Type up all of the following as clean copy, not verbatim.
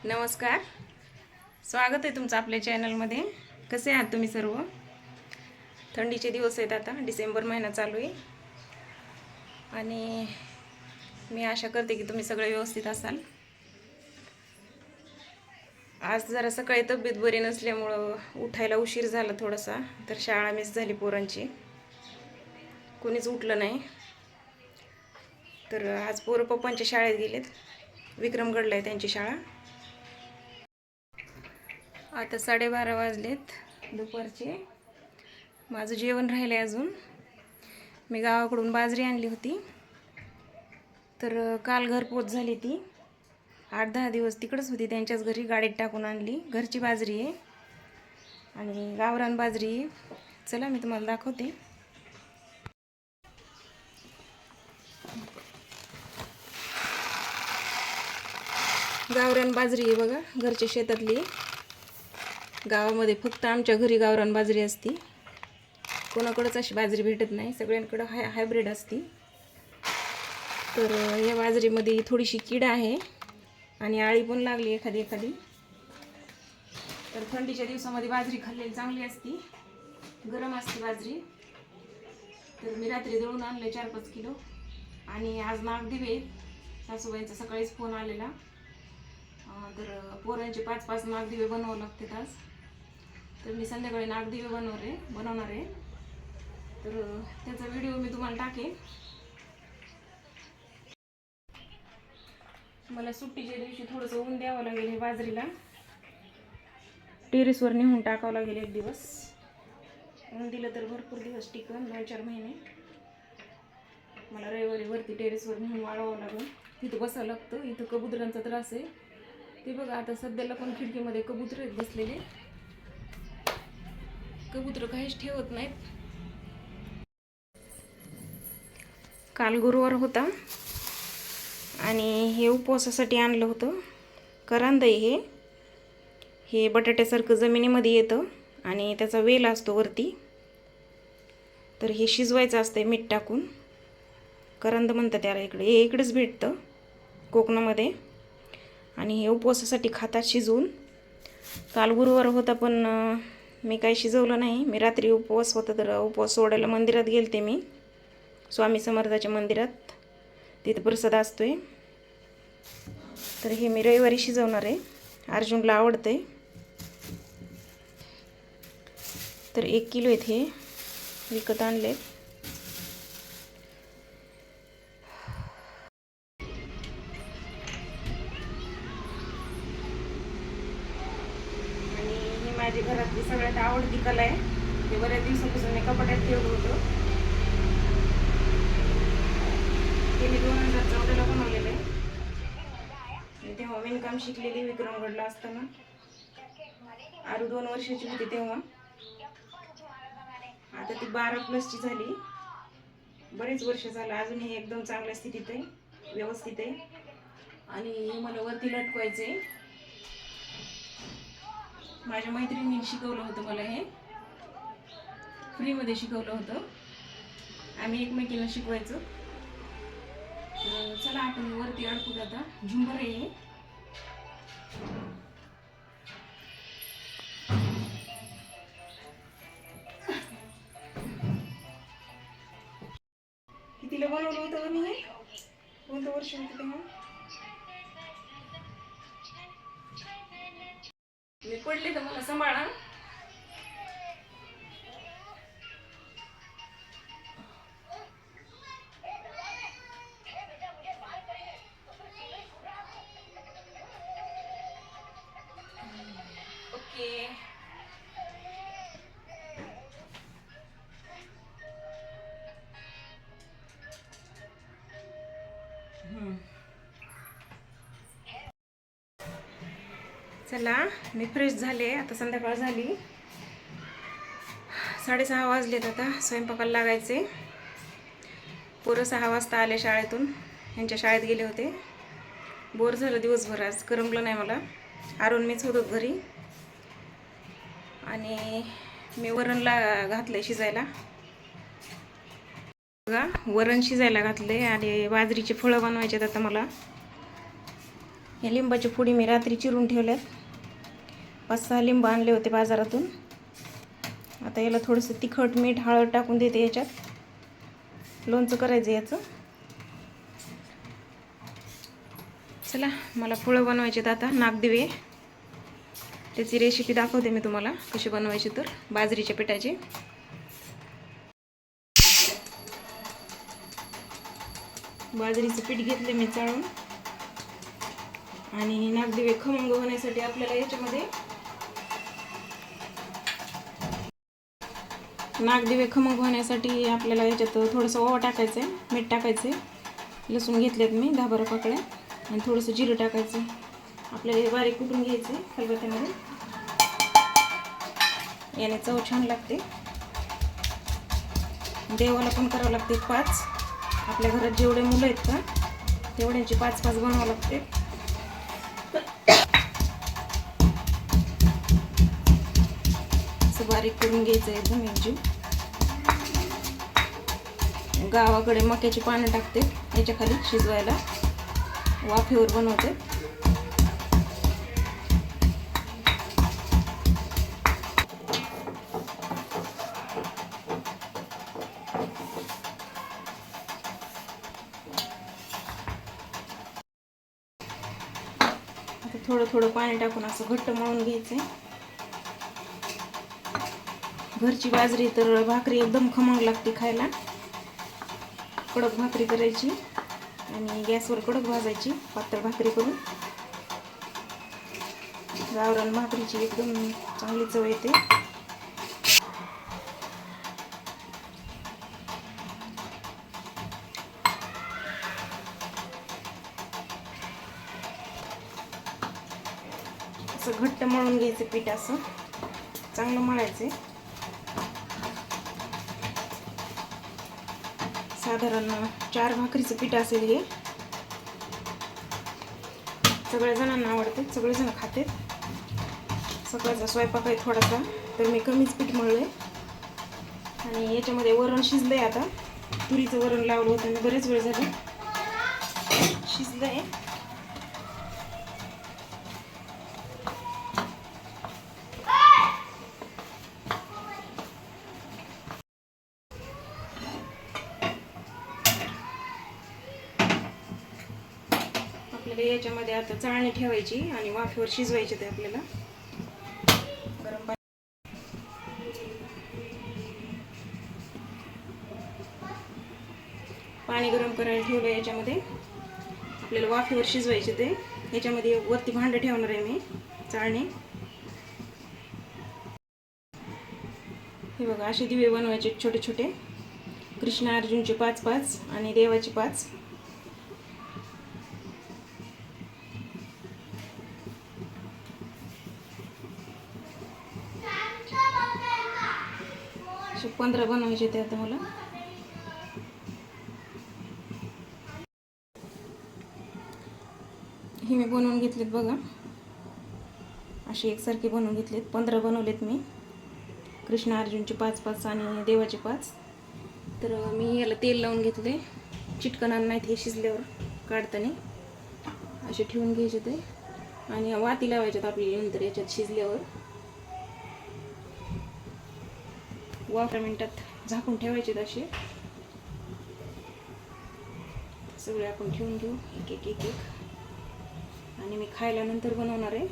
नमस्कार, स्वागत आहे तुमचं आपल्या चॅनलमध्ये. कसे आहात तुम्ही सर्व? थंडीचे दिवस आहेत, आता डिसेंबर महिना चालू आहे आणि मी आशा करते की तुम्ही सगळे व्यवस्थित असाल. आज जरा सकाळी तब्येत बरी नसल्यामुळं उठायला उशीर झाला थोडासा, तर शाळा मिस झाली पोरांची, कोणीच उठलं नाही. तर आज पोरं पप्पांच्या शाळेत गेलेत, विक्रमगडला आहे त्यांची शाळा. आता 12:30 वाजलेत दुपारचे. माझं जेवण राहिलं आहे अजून. मी गावाकडून बाजरी आणली होती, तर काल घरपोच झाली ती. 8-10 दिवस तिकडंच होती त्यांच्याच घरी, गाडीत टाकून आणली. घरची बाजरी आहे आणि गावरान बाजरी आहे. चला मी तुम्हाला दाखवते. गावरान बाजरी आहे बघा, घरच्या शेतातली. गावामध्ये फक्त आमच्या घरी गावरान बाजरी असती, कोणाकडेच अशी बाजरी भेटत नाही, सगळ्यांकडं हायब्रिड असती. तर या बाजरीमध्ये थोडीशी कीड आहे आणि आळी पण लागली एखादी. तर थंडीच्या दिवसामध्ये बाजरी खाल्लेली चांगली असती, गरम असते बाजरी. तर मी रात्री दळून आणले 4-5 किलो. आणि आज नागदिवे, सासूबाईंचा सकाळीच फोन आलेला, तर पोरांचे 5-5 नागदिवे बनवावे लागतात आज. तर मी संध्याकाळी नागदिवे बनवणार आहे. तर त्याचा व्हिडिओ मी तुम्हाला टाकेन. मला सुट्टीच्या दिवशी थोडंसं ऊन द्यावं लागेल हे बाजरीला, टेरेसवर नेऊन टाकावं लागेल एक दिवस. ऊन दिलं तर भरपूर दिवस टिकन, 2-4 महिने. मला रविवारी वरती टेरेसवर नेऊन वाळवावं लागेल, तिथं बसावं लागतं. इथं कबुतरांचा त्रास आहे, ते बघा आता सध्याला पण खिडकीमध्ये कबूतर आहेत बसलेले. कबूतर काहीच ठेवत नाहीत. काल गुरुवार होता आणि हे उपवासासाठी आणलं होतं करांद आहे. हे बटाट्यासारखं जमिनीमध्ये येतं आणि त्याचा वेल असतो वरती. तर हे शिजवायचं असतं मीठ टाकून, करंद म्हणतात त्याला इकडे. हे इकडेच भेटतं कोकणामध्ये आणि हे उपवासासाठी खातात शिजवून. काल गुरुवार होता पण मी काही शिजवलं नाही. मी रात्री उपवास होता तर उपवास सोडायला मंदिरात गेलते मी, स्वामी समर्थाच्या मंदिरात. तिथं प्रसाद असतोय. तर हे मी रविवारी शिजवणार आहे, अर्जुनला आवडतंय. तर 1 किलो आहेत, हे विकत आणले. माझी घरातली सगळ्यात आवडती कला आहे. ते बऱ्याच दिवसापासून मी कपाटात ठेवलं होतं. ते मी 2014ला बनवलेलं आहे. मी तेव्हा विणकाम शिकलेली विक्रमगडला असताना. आरू 2 वर्षाची होती तेव्हा. आता ती 12+ झाली. बरेच वर्ष झालं, अजूनही एकदम चांगल्या स्थितीत आहे, व्यवस्थित आहे. आणि मला वरती लटकवायचे. माझ्या मैत्रिणींनी शिकवलं होतं मला, हे फ्रीमध्ये शिकवलं होतं. आम्ही एकमेकींना शिकवायचो. चला आपण वरती अडकूत. आता झुंबर आहे. कितीला बनवलं होतं मी हे? कोणतं वर्ष होतं तेव्हा? मी पडले तर मला सांभाळा. ओके. चला मी फ्रेश झाले. आता संध्याकाळ झाली, 6:30 वाजलेत. आता स्वयंपाकाला लागायचे. पोरं 6 वाजता आले शाळेतून, ह्यांच्या शाळेत गेले होते. बोर झालं दिवसभर, आज करमलं नाही मला. आरून मीच होतो घरी आणि मी वरणला घातलंय शिजायला बघा. वरण शिजायला घातलंय आणि बाजरीचे फळं बनवायचे आता मला. या लिंबाची फोडी मी रात्री चिरून ठेवल्यात. 5-6 लिंब आणले होते बाजारातून. आता याला थोडंसं तिखट, मीठ, हळद टाकून देते. याच्यात लोणचं करायचं याचं. चला, मला फळं बनवायचे आहेत आता, नागदिवे. त्याची रेसिपी दाखवते मी तुम्हाला कशी बनवायची. तर बाजरीच्या पिठाची बाजरीचं पीठ घेतले मी चाळून. आणि नागदिवे खमंग होण्यासाठी आपल्याला याच्यामध्ये नागदिवे खमंग होण्यासाठी आपल्याला याच्यात थोडंसं ओवा टाकायचं आहे, मीठ टाकायचं आहे, लसूण घेतलेत मी 10-12 पाकळ्या, आणि थोडंसं जिरं टाकायचं. आपल्याला हे बारीक कुटून घ्यायचं आहे खलबत्त्यामध्ये. याने चव छान लागते. देवाला पण करावं लागते 5. आपल्या घरात जेवढे मुलं आहेत का तेवढ्यांची 5-5 बनवावं लागते. असं बारीक करून घ्यायचं आहे एकदम एकजीव. गावाकडे मक्याची पानं टाकते याच्या खाली शिजवायला, वाफेवर बनवते. थोडं थोडं पाणी टाकून असं घट्ट मळून घ्यायचं. घरची बाजरी तर भाकरी एकदम खमंग लागते खायला. कडक भाकरी करायची आणि गॅसवर कडक भाजायची, पातळ भाकरी करून. गावरान भाकरीची एकदम चांगली चव येते. असं घट्ट मळून घ्यायचं पीठ, असं चांगलं मळायचं. साधारण 4 भाकरीचं पीठ असेल हे. सगळ्या जणांना आवडते, सगळेजण खाते. सकाळचा स्वयंपाक आहे थोडासा, तर मी कमीच पीठ मळलंय. आणि याच्यामध्ये वरण शिजलंय. आता तुरीचं वरण लावलं होतं मी, बरेच वेळ झालं शिजलंय. आपल्याला याच्यामध्ये आता चाळणी ठेवायची आणि वाफेवर शिजवायचे ते आपल्याला. गरम पाणी गरम करायला ठेवलं. याच्यामध्ये आपल्याला वाफेवर शिजवायचे ते. याच्यामध्ये वरती भांडं ठेवणार आहे मी, चाळणी. हे बघा, असे दिवे बनवायचे छोटे छोटे. कृष्ण अर्जुनचे 5-5 आणि देवाचे 5. असे 15 बनवायचे ते आता मला. हे मी बनवून घेतलेत बघा, असे एकसारखे बनवून घेतलेत. 15 बनवलेत मी. कृष्ण अर्जुनचे 5-5 आणि देवाचे 5. तर मी याला तेल लावून घेतले, चिटकणार नाहीत हे शिजल्यावर काढताना. असे ठेवून घ्यायचे ते आणि वाती लावायच्यात आपल्याला नंतर याच्यात शिजल्यावर. 15 मिनिटात झाकून ठेवायचे असे. सगळे आपण ठेवून घेऊ एक एक. आणि मी खायला नंतर बनवणार आहे.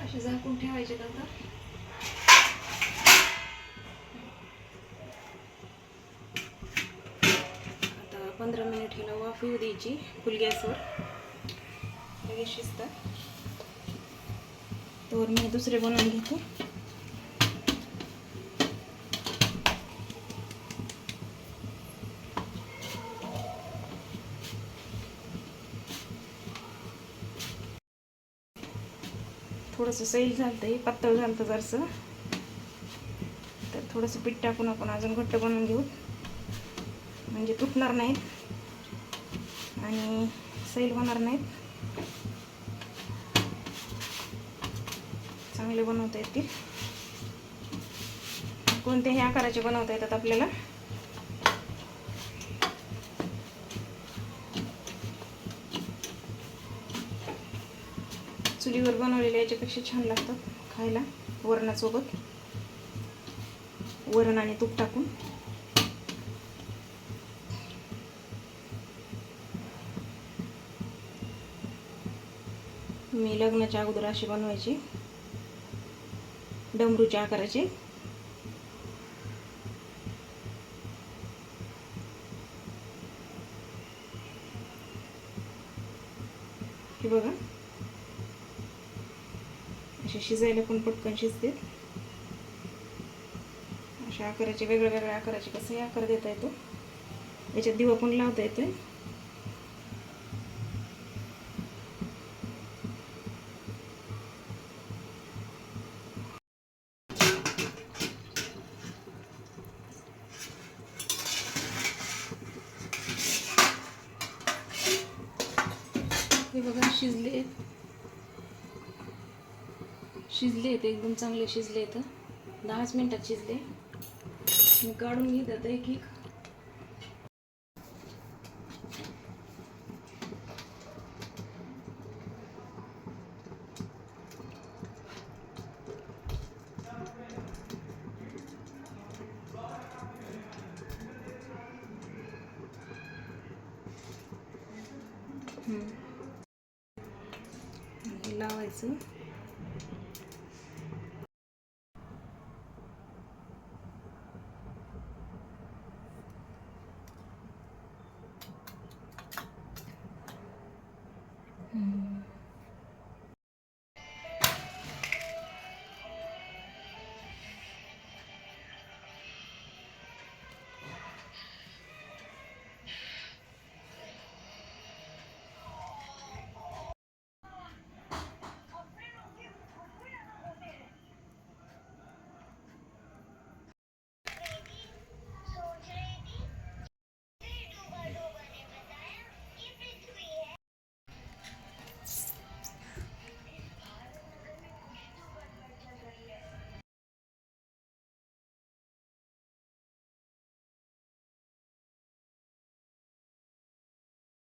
असे झाकून ठेवायचे. आता 15 मिनिट ह्याला वाफ येऊ द्यायची फुल गॅसवर. लगेच शिजतात. तर मी दुसरे बनवून घेते. थोडंसं सैल झालं, पातळ झालं जरासं, तर थोडंसं पीठ टाकून आपण अजून घट्ट बनवून घेऊ, म्हणजे तुटणार नाहीत आणि सैल होणार नाहीत. चांगले बनवता येतील. कोणत्याही आकाराचे बनवता येतात आपल्याला. चुलीवर बनवलेले याच्यापेक्षा छान लागतात खायला वरणासोबत, वरण आणि तूप टाकून. मी लग्नाच्या अगोदर अशी बनवायची, डमरूच्या आकाराचे. हे बघा, असे शिजायला पण पटकन शिजते. अशा आकाराचे, वेगळ्या वेगळ्या आकाराचे कसे आकार देता येतो. याच्यात दिवा पण लावता येतोय. हे बघा, शिजले आहेत एकदम चांगले शिजले आहेत. 10 मिनिटात शिजले. मी काढून घेत आता एक एक. हे लावायचं.